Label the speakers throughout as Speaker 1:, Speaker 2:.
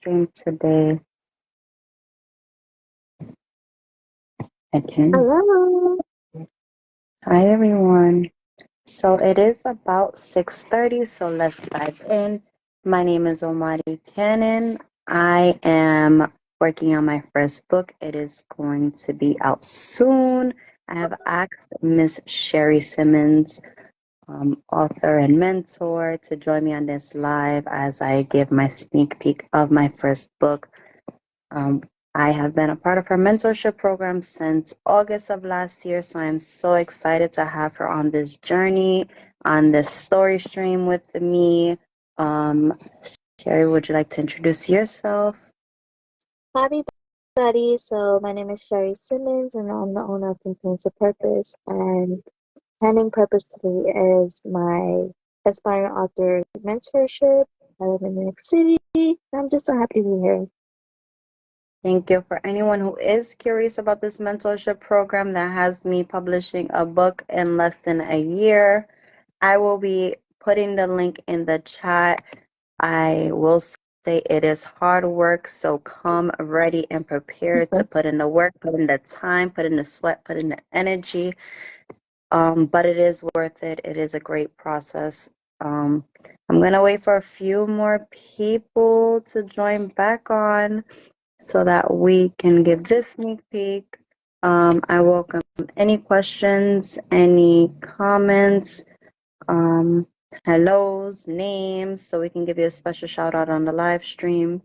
Speaker 1: stream today. I can.
Speaker 2: Hello.
Speaker 1: Hi, everyone. So it is about 6:30, so let's dive in. My name is Omari Cannon. I am working on my first book. It is going to be out soon. I have asked Miss Sherry Simmons, author and mentor, to join me on this live as I give my sneak peek of my first book. Um, I have been a part of her mentorship program since August of last year, so I'm so excited to have her on this journey, on this story stream with me. Um, Sherry, would you like to introduce yourself?
Speaker 2: Hi, everybody. So, my name is Sherry Simmons, and I'm the owner of Complaints of Purpose. And Handing Purpose today is my aspiring author mentorship. I live in New York City. I'm just so happy to be here.
Speaker 1: Thank you. For anyone who is curious about this mentorship program that has me publishing a book in less than a year, I will be putting the link in the chat. I will say it is hard work, so come ready and prepared to put in the work, put in the time, put in the sweat, put in the energy. But it is worth it. It is a great process. I'm gonna wait for a few more people to join back on so that we can give this sneak peek. I welcome any questions, any comments, um, hellos, names, so we can give you a special shout out on the live stream.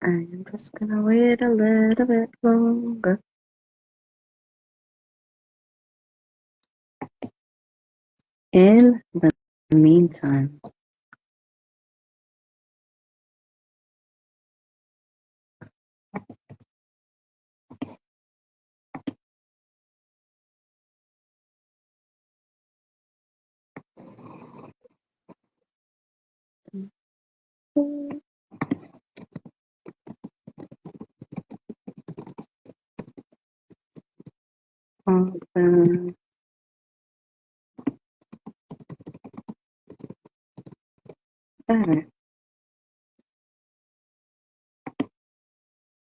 Speaker 1: I'm just gonna wait a little bit longer. In the meantime, open. Alright.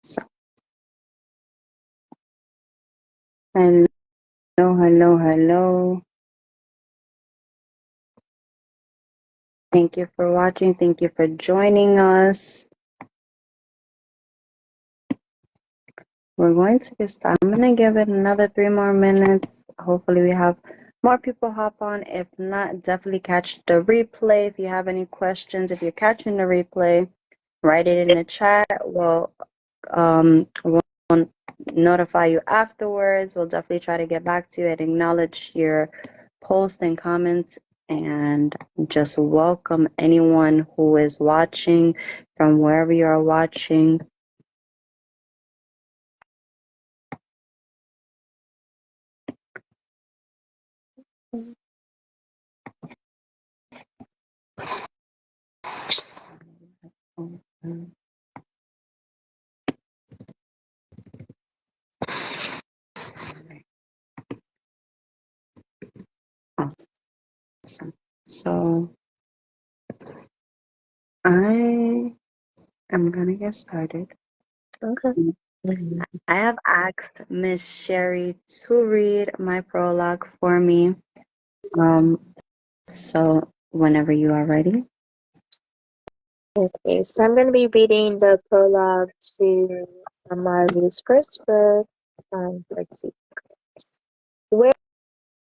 Speaker 1: So, hello, hello. Thank you for watching. Thank you for joining us. We're going to get started. I'm going to give it another 3 more minutes. Hopefully we have more people hop on. If not, definitely catch the replay. If you have any questions, if you're catching the replay, write it in the chat. We'll notify you afterwards. We'll definitely try to get back to you and acknowledge your posts and comments, and just welcome anyone who is watching from wherever you are watching. Awesome. So I am gonna get started.
Speaker 2: Okay.
Speaker 1: I have asked Miss Sherry to read my prologue for me. So whenever you are ready.
Speaker 2: Okay, so I'm going to be reading the prologue to Marley's first book, let's see. Where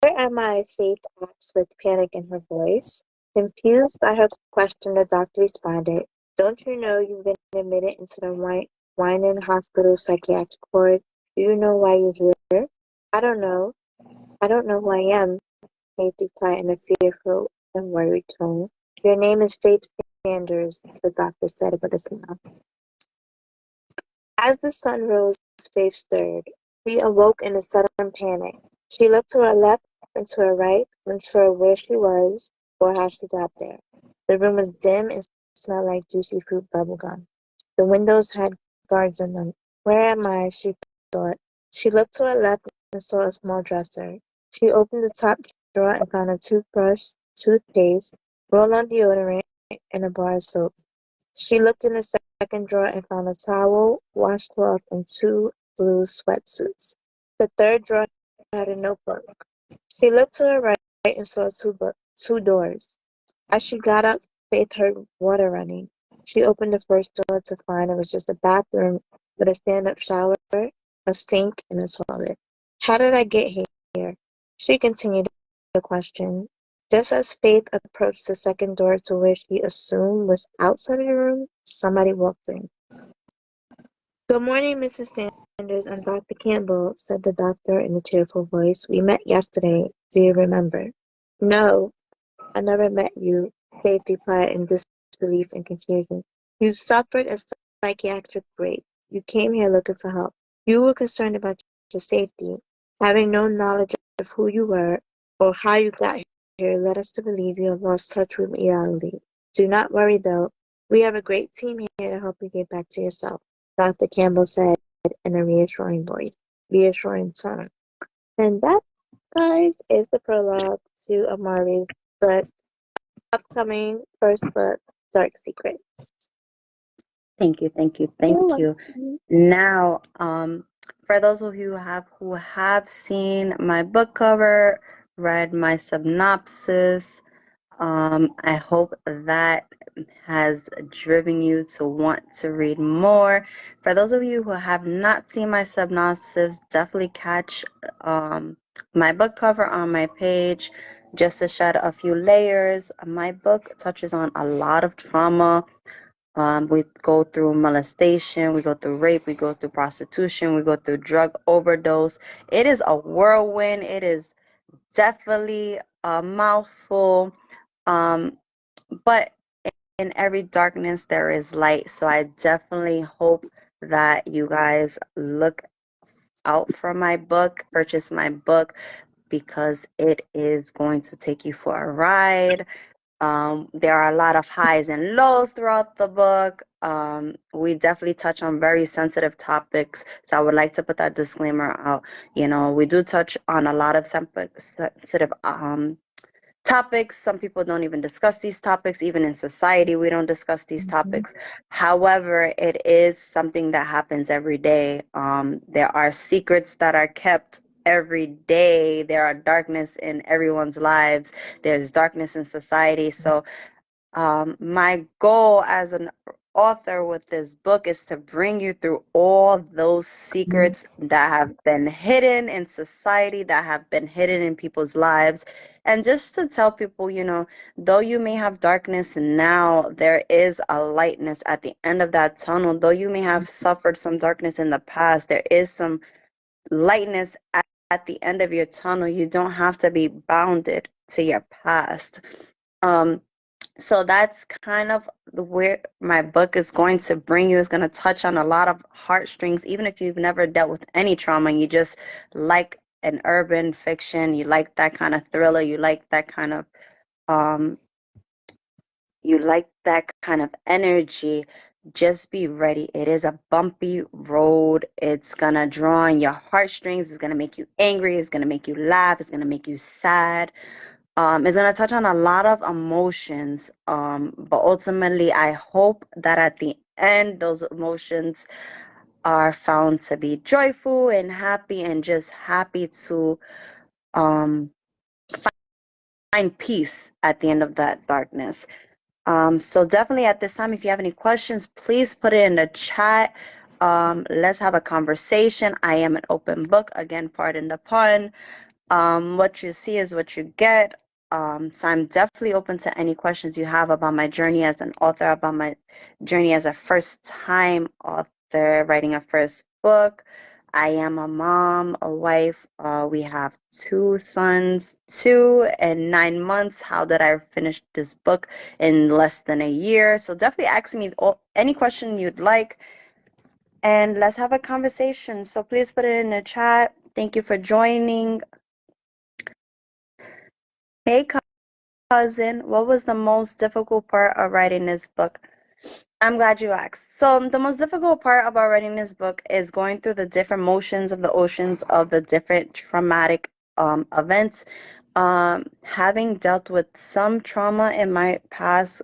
Speaker 2: am I? Faith asked with panic in her voice. Confused by her question, the doctor responded, "Don't you know you've been admitted into the Winan Hospital psychiatric ward? Do you know why you're here?" "I don't know. I don't know who I am," Faith replied in a fearful and worried tone. "Your name is Faith Sanders," the doctor said with a smile. As the sun rose, Faith stirred. She awoke in a sudden panic. She looked to her left and to her right, unsure where she was or how she got there. The room was dim and smelled like juicy fruit bubblegum. The windows had guards on them. "Where am I?" she thought. She looked to her left and saw a small dresser. She opened the top drawer and found a toothbrush, toothpaste, roll-on deodorant, and a bar of soap. She looked in the second drawer and found a towel, washcloth, and two blue sweatsuits. The third drawer had a notebook. She looked to her right and saw two doors. As she got up, Faith heard water running. She opened the first door to find it was just a bathroom with a stand-up shower, a sink, and a toilet. How did I get here? She continued to question. Just as Faith approached the second door to where she assumed was outside of the room, somebody walked in. "Good morning, Mrs. Sanders. I'm Dr. Campbell," said the doctor in a cheerful voice. "We met yesterday. Do you remember?" "No, I never met you," Faith replied in disbelief and confusion. "You suffered a psychiatric break. You came here looking for help. You were concerned about your safety. Having no knowledge of who you were or how you got here led us to believe you have lost touch with reality. Do not worry, though. We have a great team here to help you get back to yourself," Dr. Campbell said in a reassuring tone. And that, guys, is the prologue to Amari's book, upcoming first book, Dark Secret.
Speaker 1: Thank you, thank you, thank you. Now, for those of you who have seen my book cover, read my synopsis, I hope that has driven you to want to read more. For those of you who have not seen my synopsis, definitely catch my book cover on my page. Just to shed a few layers, my book touches on a lot of trauma. We go through molestation, we go through rape, we go through prostitution, we go through drug overdose. It is a whirlwind. It is definitely a mouthful. But in every darkness, there is light. So I definitely hope that you guys look out for my book, purchase my book, because it is going to take you for a ride. There are a lot of highs and lows throughout the book. We definitely touch on very sensitive topics. So I would like to put that disclaimer out. We do touch on a lot of sensitive topics. Some people don't even discuss these topics. Even in society, we don't discuss these topics. However, it is something that happens every day. There are secrets that are kept every day. There are darkness in everyone's lives. There's darkness in society. So my goal as an author with this book is to bring you through all those secrets that have been hidden in society, that have been hidden in people's lives. And just to tell people, though you may have darkness now, there is a lightness at the end of that tunnel. Though you may have suffered some darkness in the past, there is some lightness at the end of your tunnel. You don't have to be bounded to your past. So that's kind of where my book is going to bring you. Is going to touch on a lot of heartstrings, even if you've never dealt with any trauma and you just like an urban fiction, you like that kind of thriller, you like that kind of um energy. Just be ready. It is a bumpy road. It's gonna draw on your heartstrings. It's gonna make you angry. It's gonna make you laugh. It's gonna make you sad. It's going to touch on a lot of emotions, but ultimately, I hope that at the end, those emotions are found to be joyful and happy, and just happy to um, find peace at the end of that darkness. So definitely at this time, if you have any questions, please put it in the chat. Let's have a conversation. I am an open book. Again, pardon the pun. What you see is what you get. So I'm definitely open to any questions you have about my journey as an author, about my journey as a first-time author writing a first book. I am a mom, a wife. We have two sons, 2 and 9 months. How did I finish this book in less than a year? So definitely ask me any question you'd like, and let's have a conversation. So please put it in the chat. Thank you for joining. Hey, cousin, what was the most difficult part of writing this book? I'm glad you asked. So the most difficult part about writing this book is going through the different motions of the oceans of the different traumatic events. Having dealt with some trauma in my past,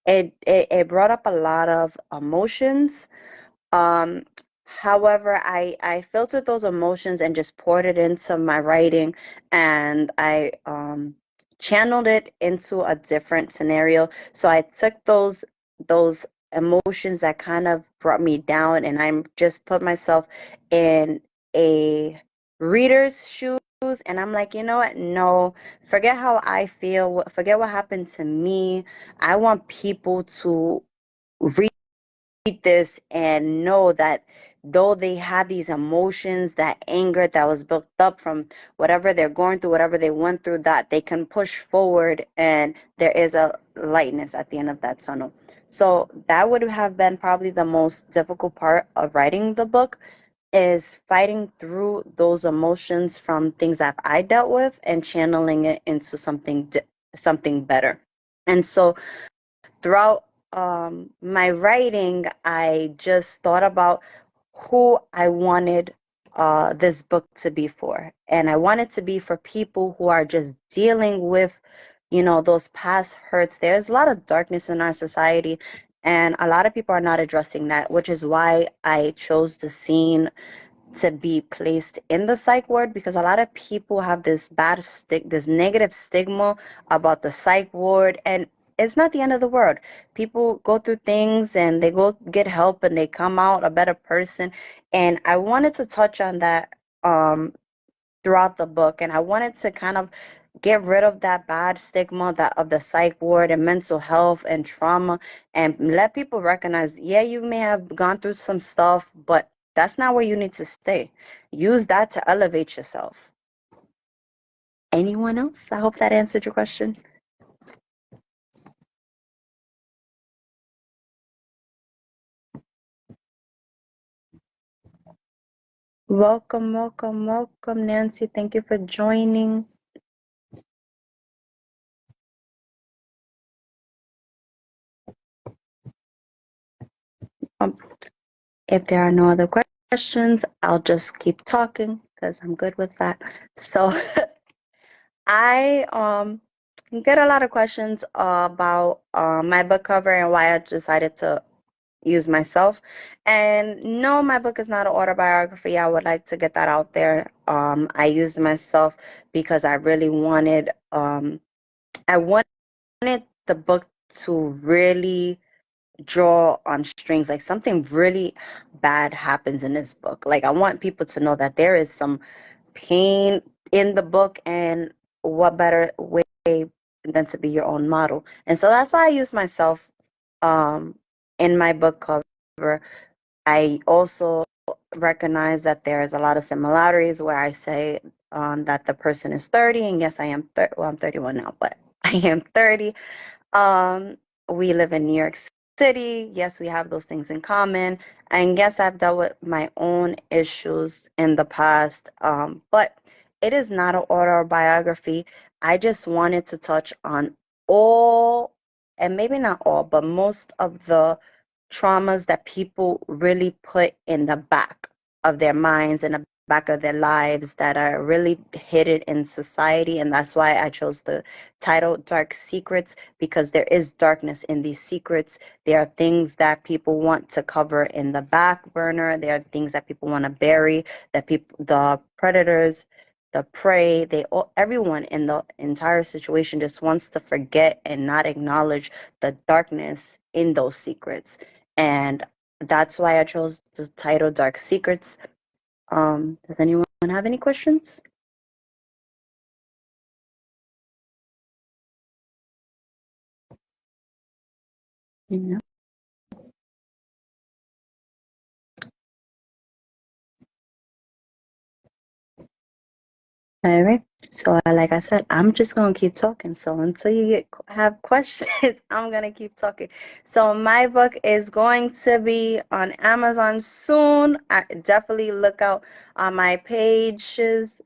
Speaker 1: it brought up a lot of emotions. um, However, I filtered those emotions and just poured it into my writing, and I channeled it into a different scenario. So I took those emotions that kind of brought me down, and I'm just put myself in a reader's shoes, and I'm like, you know what? No, forget how I feel. Forget what happened to me. I want people to read this and know that though they have these emotions, that anger that was built up from whatever they're going through, whatever they went through, that they can push forward and there is a lightness at the end of that tunnel. So that would have been probably the most difficult part of writing the book, is fighting through those emotions from things that I dealt with and channeling it into something better. And so throughout my writing, I just thought about who I wanted this book to be for. And I want it to be for people who are just dealing with, those past hurts. There's a lot of darkness in our society, and a lot of people are not addressing that, which is why I chose the scene to be placed in the psych ward, because a lot of people have this negative stigma about the psych ward, and it's not the end of the world. People go through things and they go get help and they come out a better person. And I wanted to touch on that throughout the book, and I wanted to kind of get rid of that bad stigma that of the psych ward and mental health and trauma, and let people recognize, yeah, you may have gone through some stuff, but that's not where you need to stay. Use that to elevate yourself. Anyone else? I hope that answered your question. Welcome, welcome, welcome, Nancy. Thank you for joining. Um, if there are no other questions, I'll just keep talking because I'm good with that. So I get a lot of questions about my book cover and why I decided to use myself. And no, my book is not an autobiography. I would like to get that out there. I used myself because I really I wanted the book to really draw on strings. Like something really bad happens in this book. Like I want people to know that there is some pain in the book, and what better way than to be your own model. And so that's why I use myself in my book cover. I also recognize that there is a lot of similarities where I say that the person is 30, and yes, I am well, I'm 31 now, but I am 30. um, we live in New York City. Yes, we have those things in common. And yes, I've dealt with my own issues in the past, but it is not an autobiography. I just wanted to touch on all, and maybe not all, but most of the traumas that people really put in the back of their minds and the back of their lives that are really hidden in society. And that's why I chose the title Dark Secrets, because there is darkness in these secrets. There are things that people want to cover in the back burner. There are things that people want to bury, that people, the predators, the prey, everyone in the entire situation just wants to forget and not acknowledge the darkness in those secrets. And that's why I chose the title Dark Secrets. Does anyone have any questions? No. All right. So, like I said, I'm just gonna keep talking. So until have questions, I'm gonna keep talking. So my book is going to be on Amazon soon. I definitely look out on my pages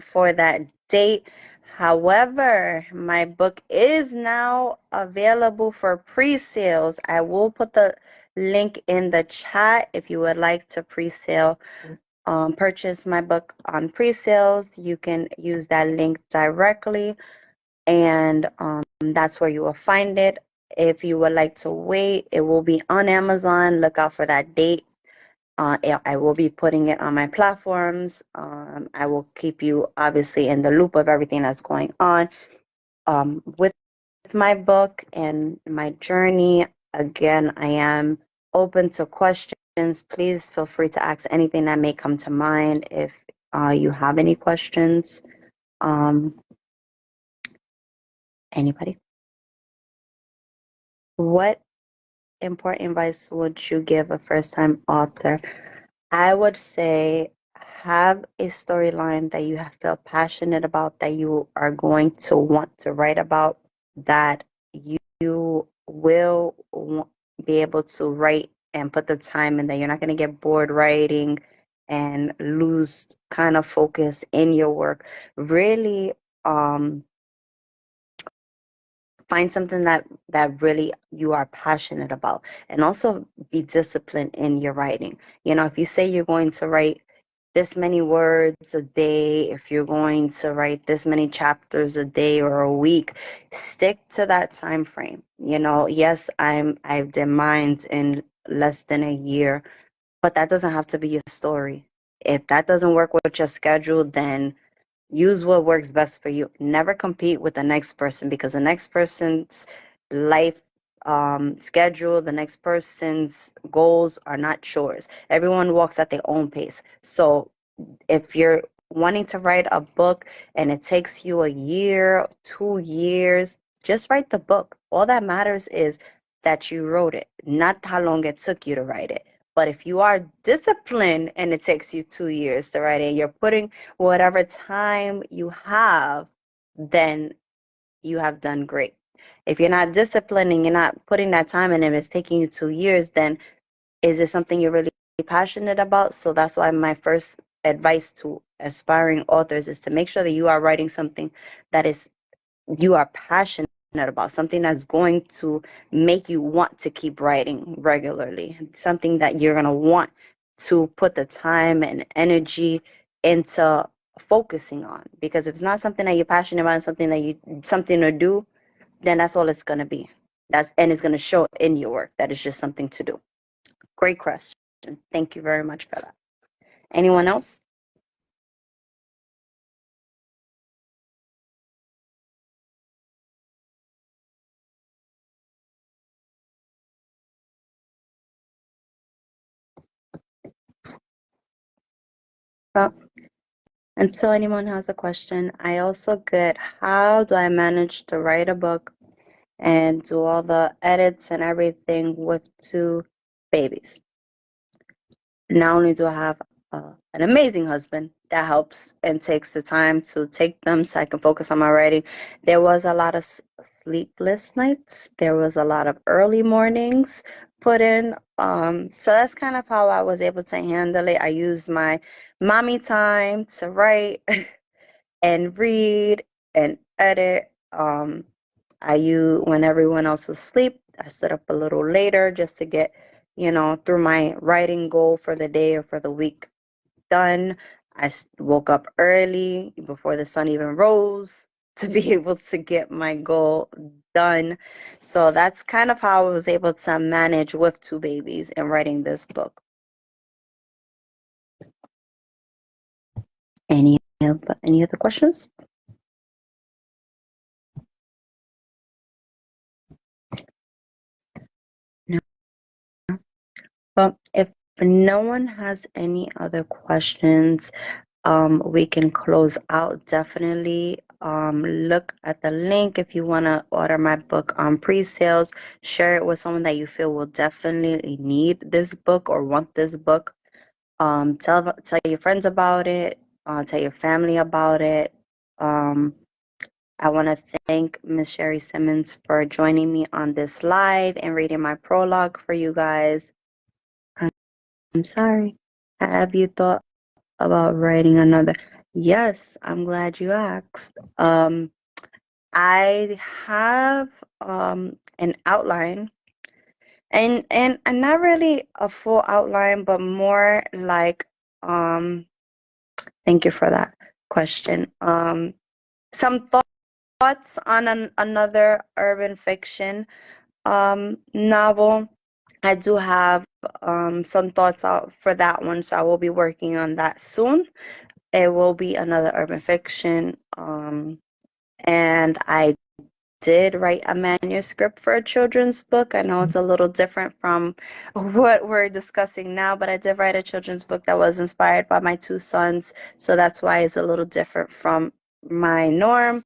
Speaker 1: for that date. However, my book is now available for pre-sales. I will put the link in the chat if you would like to pre-sale purchase my book on pre-sales, you can use that link directly, and that's where you will find it. If you would like to wait, it will be on Amazon. Look out for that date. I will be putting it on my platforms. I will keep you obviously in the loop of everything that's going on with my book and my journey. Again, I am open to questions. Please feel free to ask anything that may come to mind if you have any questions. Anybody? What important advice would you give a first time author? I would say have a storyline that you feel passionate about, that you are going to want to write about, that you will be able to write and put the time in, that you're not going to get bored writing and lose kind of focus in your work. Really, find something that really you are passionate about, and also be disciplined in your writing. If you say you're going to write this many words a day, if you're going to write this many chapters a day or a week, stick to that time frame. Yes, I've done mine in less than a year, but that doesn't have to be your story. If that doesn't work with your schedule, then use what works best for you. Never compete with the next person, because the next person's life schedule, the next person's goals are not yours. Everyone walks at their own pace. So if you're wanting to write a book and it takes you a year, 2 years, just write the book. All that matters is that you wrote it, not how long it took you to write it. But if you are disciplined and it takes you 2 years to write it, and you're putting whatever time you have, then you have done great. If you're not disciplined and you're not putting that time in, and it's taking you 2 years, then is it something you're really passionate about? So that's why my first advice to aspiring authors is to make sure that you are writing something that is you are passionate about, something that's going to make you want to keep writing regularly, something that you're going to want to put the time and energy into focusing on. Because if it's not something that you're passionate about, something to do, then that's all it's going to be. And it's going to show in your work that it's just something to do. Great question. Thank you very much for that. Anyone else? Well, until anyone has a question, I also get, how do I manage to write a book and do all the edits and everything with 2 babies? Not only do I have an amazing husband that helps and takes the time to take them so I can focus on my writing, there was a lot of sleepless nights. There was a lot of early mornings put in. So that's kind of how I was able to handle it. I used my mommy time to write and read and edit. When everyone else was asleep, I stood up a little later just to get, through my writing goal for the day or for the week done. I woke up early before the sun even rose to be able to get my goal done. So that's kind of how I was able to manage with 2 babies and writing this book. Any other questions? No. Well, if no one has any other questions, we can close out. Definitely look at the link if you want to order my book on pre-sales. Share it with someone that you feel will definitely need this book or want this book. Tell your friends about it. Tell your family about it. I want to thank Miss Sherry Simmons for joining me on this live and reading my prologue for you guys. I'm sorry. Have you thought about writing another? Yes, I'm glad you asked. I have an outline, and not really a full outline, but more like Thank you for that question. Some thoughts on another urban fiction novel. I do have some thoughts out for that one, so I will be working on that soon. It will be another urban fiction, and I did write a manuscript for a children's book. I know it's a little different from what we're discussing now, but I did write a children's book that was inspired by my two sons, so that's why it's a little different from my norm.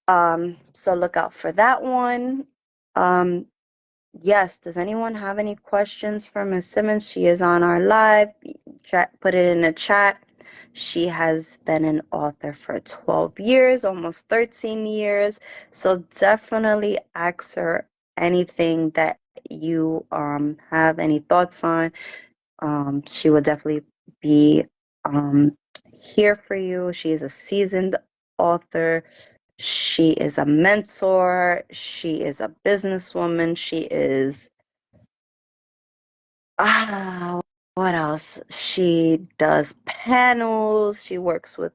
Speaker 1: So look out for that one. Yes, does anyone have any questions for Ms. Simmons? She is on our live. Put it in the chat. She has been an author for 12 years, almost 13 years. So definitely ask her anything that you have any thoughts on. She will definitely be here for you. She is a seasoned author. She is a mentor. She is a businesswoman. She is, what else? She does panels. She works with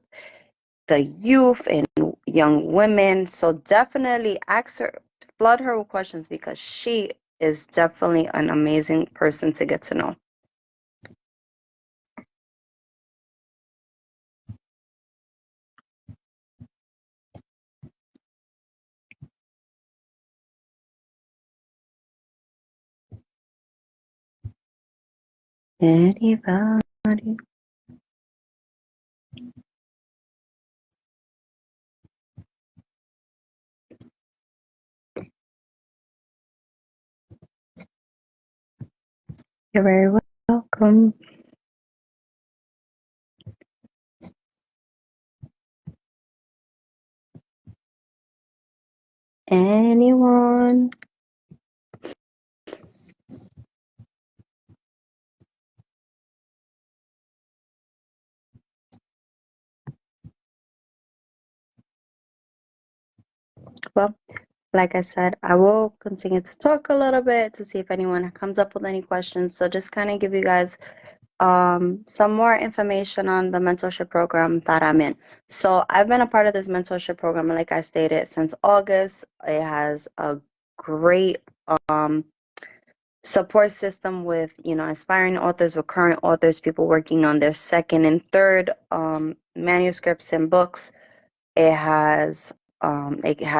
Speaker 1: the youth and young women. So definitely ask her, flood her with questions because she is definitely an amazing person to get to know. Anybody? You're very welcome. Anyone? Well, like I said, I will continue to talk a little bit to see if anyone comes up with any questions. So just kind of give you guys some more information on the mentorship program that I'm in. So I've been a part of this mentorship program, like I stated, since August. It has a great support system with, aspiring authors, recurrent authors, people working on their second and third manuscripts and books. It has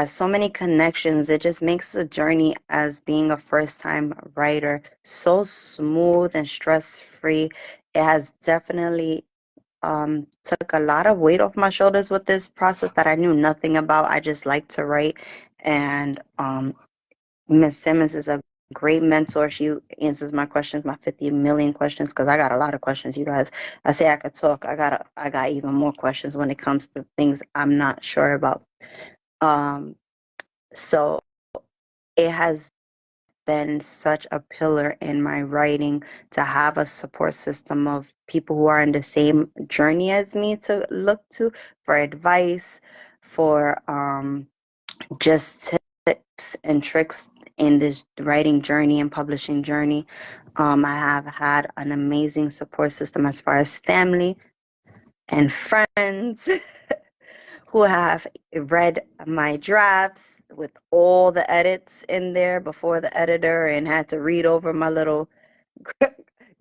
Speaker 1: so many connections. It just makes the journey as being a first-time writer so smooth and stress-free. It has definitely took a lot of weight off my shoulders with this process that I knew nothing about. I just like to write, and Miss Simmons is a great mentor. She answers my questions, my 50 million questions, because I got a lot of questions, you guys. I say I could talk. I got even more questions when it comes to things I'm not sure about. So it has been such a pillar in my writing to have a support system of people who are in the same journey as me to look to for advice, for just tips and tricks in this writing journey and publishing journey. I have had an amazing support system as far as family and friends who have read my drafts with all the edits in there before the editor and had to read over my little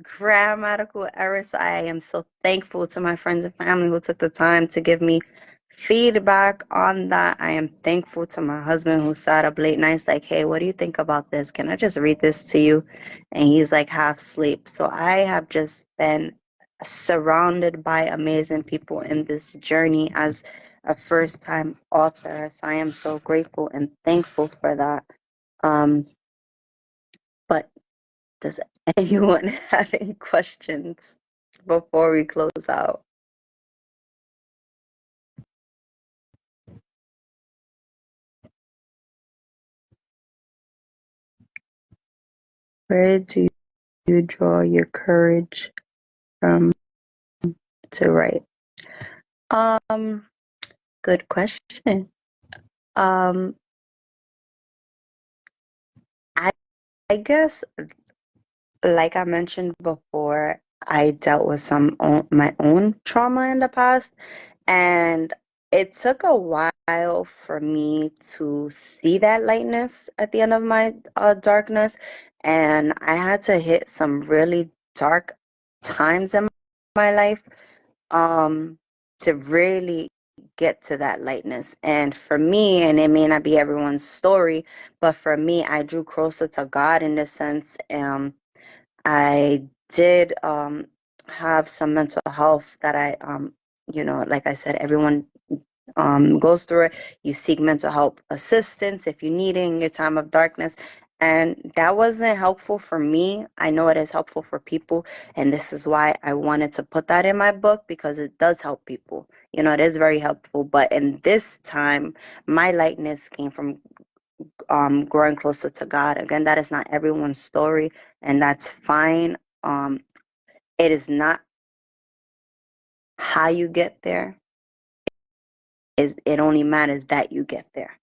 Speaker 1: grammatical errors. So I am so thankful to my friends and family who took the time to give me feedback on that. I am thankful to my husband who sat up late nights like, hey, what do you think about this? Can I just read this to you? And he's like half asleep. So I have just been surrounded by amazing people in this journey as a first-time author. So I am so grateful and thankful for that. But does anyone have any questions before we close out? Where do you draw your courage from to write? Good question. Um, I guess, like I mentioned before, I dealt with my own trauma in the past, and it took a while for me to see that lightness at the end of my darkness, and I had to hit some really dark times in my life um to really get to that lightness. And for me, and it may not be everyone's story, but for me, I drew closer to God in this sense. I did have some mental health that like I said, everyone goes through it. You seek mental health assistance if you need it in your time of darkness. And that wasn't helpful for me. I know it is helpful for people. And this is why I wanted to put that in my book, because it does help people. It is very helpful. But in this time, my lightness came from growing closer to God. Again, that is not everyone's story, and that's fine. It is not how you get there. It only matters that you get there.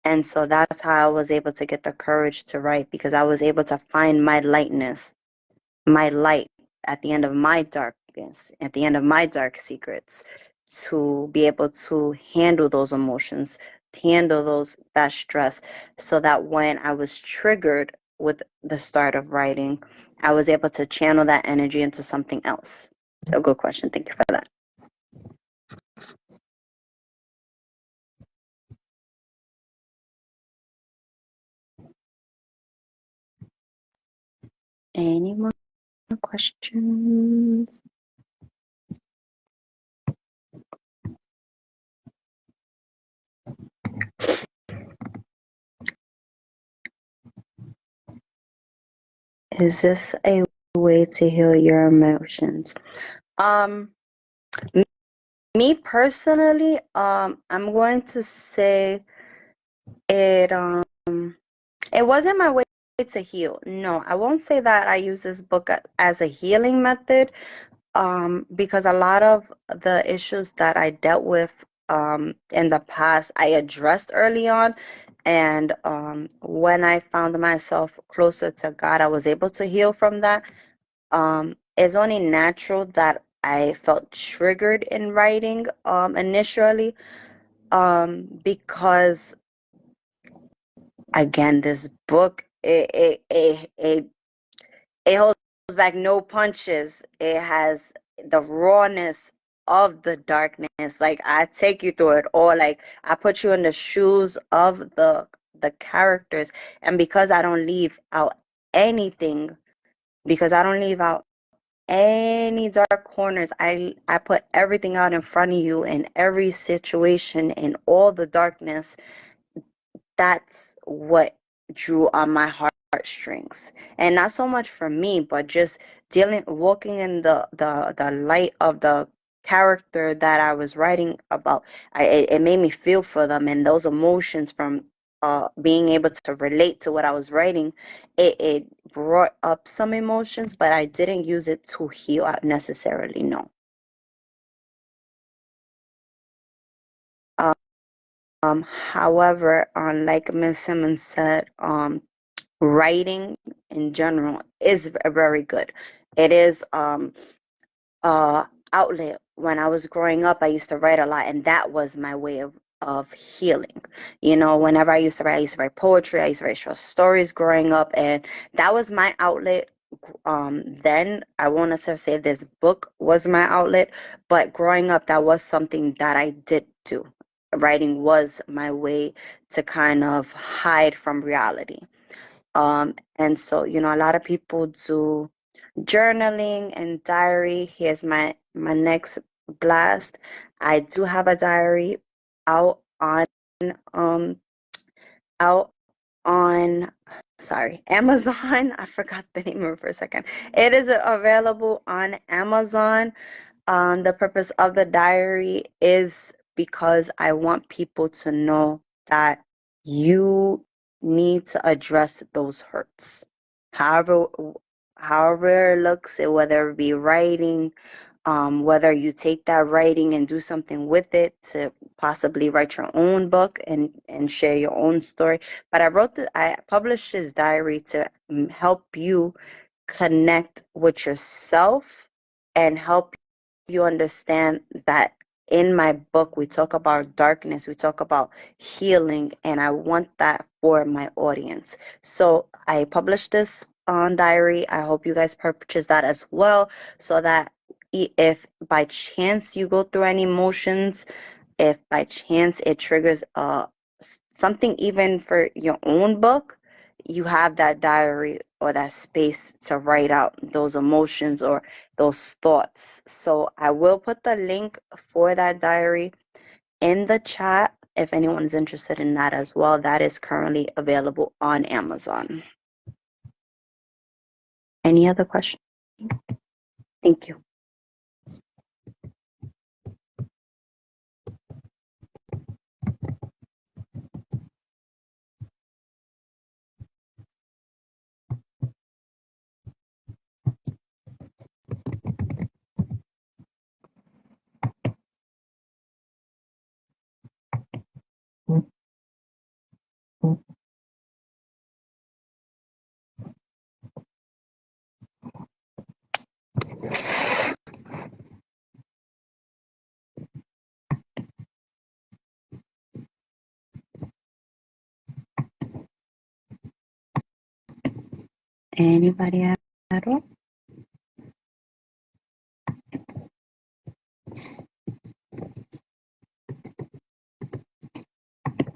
Speaker 1: And so that's how I was able to get the courage to write, because I was able to find my lightness, my light at the end of my darkness, at the end of my dark secrets, to be able to handle those emotions, handle that stress, so that when I was triggered with the start of writing, I was able to channel that energy into something else. So good question. Thank you for that. Any more questions? Is this a way to heal your emotions? Um, me personally, I'm going to say it. It wasn't my way to heal. No, I won't say that I use this book as a healing method. Because a lot of the issues that I dealt with in the past, I addressed early on. And when I found myself closer to God, I was able to heal from that. It's only natural that I felt triggered in writing initially, because again, this book it holds back no punches. It has the rawness of the darkness. Like, I take you through it, or like I put you in the shoes of the characters. And because I don't leave out anything, because I don't leave out any dark corners, I put everything out in front of you in every situation, in all the darkness. That's what drew on my heartstrings. And not so much for me, but just walking in the light of the character that I was writing about. It made me feel for them, and those emotions from being able to relate to what I was writing, it brought up some emotions, but I didn't use it to heal out necessarily, no. However, like Ms. Simmons said, writing in general is very good. It is uh outlet. When I was growing up, I used to write a lot, and that was my way of healing. Whenever I used to write poetry, I used to write short stories growing up, and that was my outlet. Then I won't necessarily say this book was my outlet, but growing up, that was something that I did do. Writing was my way to kind of hide from reality. And so, a lot of people do journaling and diary. Here's my next blast. I do have a diary out on um out on sorry, Amazon. I forgot the name of it for a second. It is available on Amazon. The purpose of the diary is because I want people to know that you need to address those hurts. However, however it looks, whether it be writing, whether you take that writing and do something with it to possibly write your own book and share your own story. But I published this diary to help you connect with yourself and help you understand that in my book we talk about darkness, we talk about healing, and I want that for my audience. So I published this on diary. I hope you guys purchase that as well, so that if by chance you go through any emotions, if by chance it triggers something even for your own book, you have that diary or that space to write out those emotions or those thoughts. So I will put the link for that diary in the chat if anyone is interested in that as well. That is currently available on Amazon. Any other questions? Thank you. Anybody at all?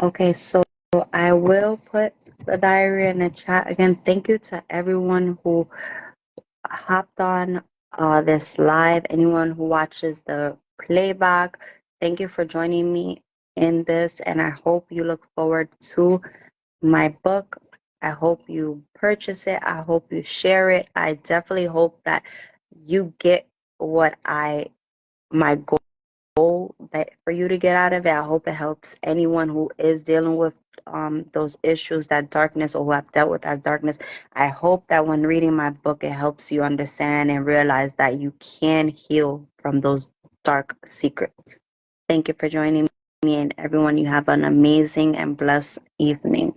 Speaker 1: Okay, so I will put the diary in the chat. Again, thank you to everyone who hopped on this live, anyone who watches the playback. Thank you for joining me in this, and I hope you look forward to my book. I hope you purchase it. I hope you share it. I definitely hope that you get what my goal that for you to get out of it. I hope it helps anyone who is dealing with those issues, that darkness, or who have dealt with that darkness. I hope that when reading my book, it helps you understand and realize that you can heal from those dark secrets. Thank you for joining me, and everyone, you have an amazing and blessed evening.